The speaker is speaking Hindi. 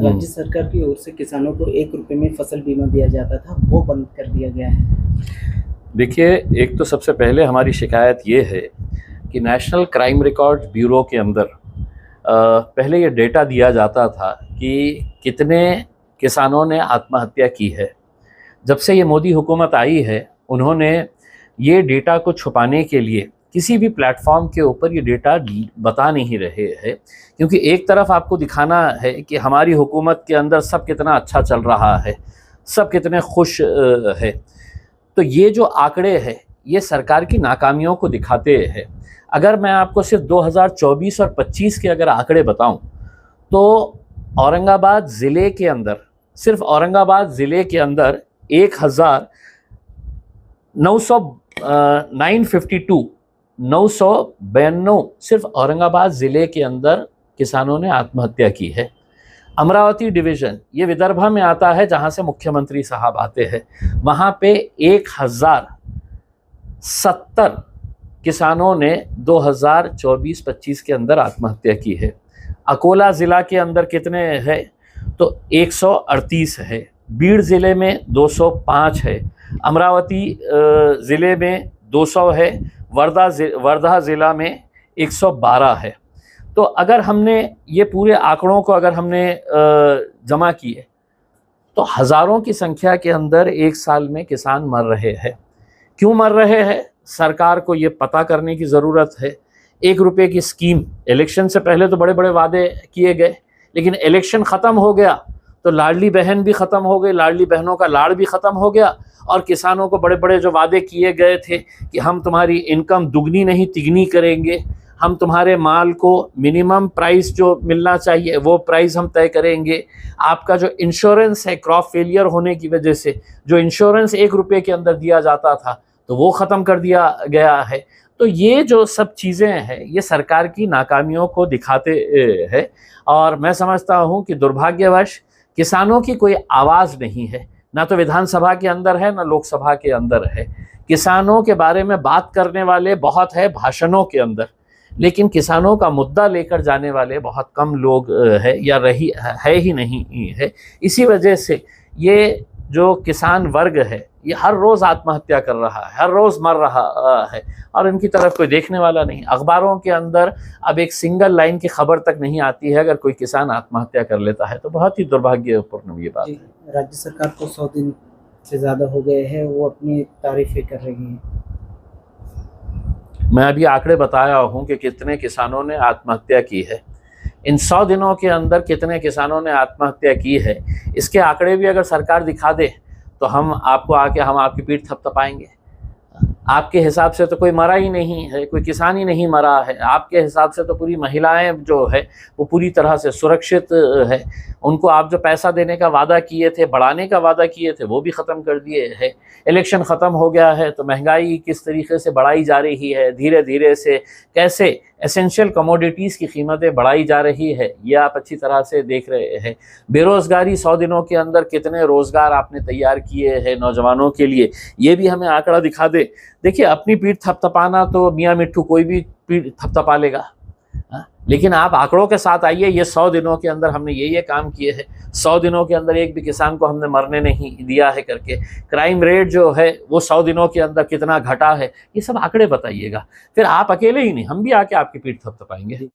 राज्य सरकार की ओर से किसानों को 1 रुपये में फसल बीमा दिया जाता था, वो बंद कर दिया गया है। देखिए, एक तो सबसे पहले हमारी शिकायत ये है कि नेशनल क्राइम रिकॉर्ड ब्यूरो के अंदर पहले ये डेटा दिया जाता था कि कितने किसानों ने आत्महत्या की है। जब से ये मोदी हुकूमत आई है, उन्होंने ये डेटा को छुपाने के लिए किसी भी प्लेटफॉर्म के ऊपर ये डेटा बता नहीं रहे हैं, क्योंकि एक तरफ आपको दिखाना है कि हमारी हुकूमत के अंदर सब कितना अच्छा चल रहा है, सब कितने खुश है। तो ये जो आंकड़े हैं ये सरकार की नाकामियों को दिखाते हैं। अगर मैं आपको सिर्फ 2024 और 25 के अगर आंकड़े बताऊं तो औरंगाबाद ज़िले के अंदर, सिर्फ औरंगाबाद ज़िले के अंदर 952 सिर्फ औरंगाबाद ज़िले के अंदर किसानों ने आत्महत्या की है। अमरावती डिवीज़न, ये विदर्भा में आता है जहाँ से मुख्यमंत्री साहब आते हैं, वहाँ पे 1070 किसानों ने 2024-25 के अंदर आत्महत्या की है। अकोला ज़िला के अंदर कितने है तो 138 है, बीड़ ज़िले में 205 है, अमरावती ज़िले में 200 है, वर्धा ज़िला में 112 है। तो अगर हमने ये पूरे आंकड़ों को अगर हमने जमा किए तो हज़ारों की संख्या के अंदर एक साल में किसान मर रहे हैं। क्यों मर रहे हैं, सरकार को ये पता करने की ज़रूरत है। 1 रुपये की स्कीम, इलेक्शन से पहले तो बड़े बड़े वादे किए गए, लेकिन इलेक्शन ख़त्म हो गया तो लाडली बहन भी ख़त्म हो गई, लाडली बहनों का लाड़ भी ख़त्म हो गया, और किसानों को बड़े बड़े जो वादे किए गए थे कि हम तुम्हारी इनकम दुगनी नहीं तिगनी करेंगे, हम तुम्हारे माल को मिनिमम प्राइस जो मिलना चाहिए वो प्राइस हम तय करेंगे, आपका जो इंश्योरेंस है क्रॉप फेलियर होने की वजह से जो इंश्योरेंस 1 रुपये के अंदर दिया जाता था तो वो ख़त्म कर दिया गया है। तो ये जो सब चीज़ें हैं ये सरकार की नाकामियों को दिखाते हैं, और मैं समझता हूँ कि दुर्भाग्यवश किसानों की कोई आवाज़ नहीं है, ना तो विधानसभा के अंदर है ना लोकसभा के अंदर है। किसानों के बारे में बात करने वाले बहुत है भाषणों के अंदर, लेकिन किसानों का मुद्दा लेकर जाने वाले बहुत कम लोग है या है ही नहीं है। इसी वजह से ये जो किसान वर्ग है ये हर रोज़ आत्महत्या कर रहा है, हर रोज़ मर रहा है, और इनकी तरफ कोई देखने वाला नहीं। अखबारों के अंदर अब एक सिंगल लाइन की खबर तक नहीं आती है अगर कोई किसान आत्महत्या कर लेता है, तो बहुत ही दुर्भाग्यपूर्ण ये बात है। राज्य सरकार को 100 दिन से ज़्यादा हो गए हैं, वो अपनी तारीफ़ें कर रही हैं। मैं अभी आंकड़े बताया हूँ कि कितने किसानों ने आत्महत्या की है। इन 100 दिनों के अंदर कितने किसानों ने आत्महत्या की है, इसके आंकड़े भी अगर सरकार दिखा दे तो हम आपकी पीठ थपथपाएंगे। आपके हिसाब से तो कोई मरा ही नहीं है, कोई किसान ही नहीं मरा है। आपके हिसाब से तो पूरी महिलाएं जो है वो पूरी तरह से सुरक्षित है। उनको आप जो पैसा देने का वादा किए थे, बढ़ाने का वादा किए थे, वो भी ख़त्म कर दिए है। इलेक्शन ख़त्म हो गया है तो महंगाई किस तरीके से बढ़ाई जा रही है, धीरे धीरे से कैसे एसेंशियल कमोडिटीज़ की कीमतें बढ़ाई जा रही है, ये आप अच्छी तरह से देख रहे हैं। बेरोज़गारी 100 दिनों के अंदर कितने रोज़गार आपने तैयार किए हैं नौजवानों के लिए, ये भी हमें आंकड़ा दिखा दे। देखिए, अपनी पीठ थपथपाना तो मियाँ मिट्ठू कोई भी पीठ थपथपा लेगा, लेकिन आप आंकड़ों के साथ आइए। ये 100 दिनों के अंदर हमने ये काम किए हैं, 100 दिनों के अंदर एक भी किसान को हमने मरने नहीं दिया है करके। क्राइम रेट जो है वो 100 दिनों के अंदर कितना घटा है, ये सब आंकड़े बताइएगा। फिर आप अकेले ही नहीं, हम भी आके आपकी पीठ थपथपाएंगे।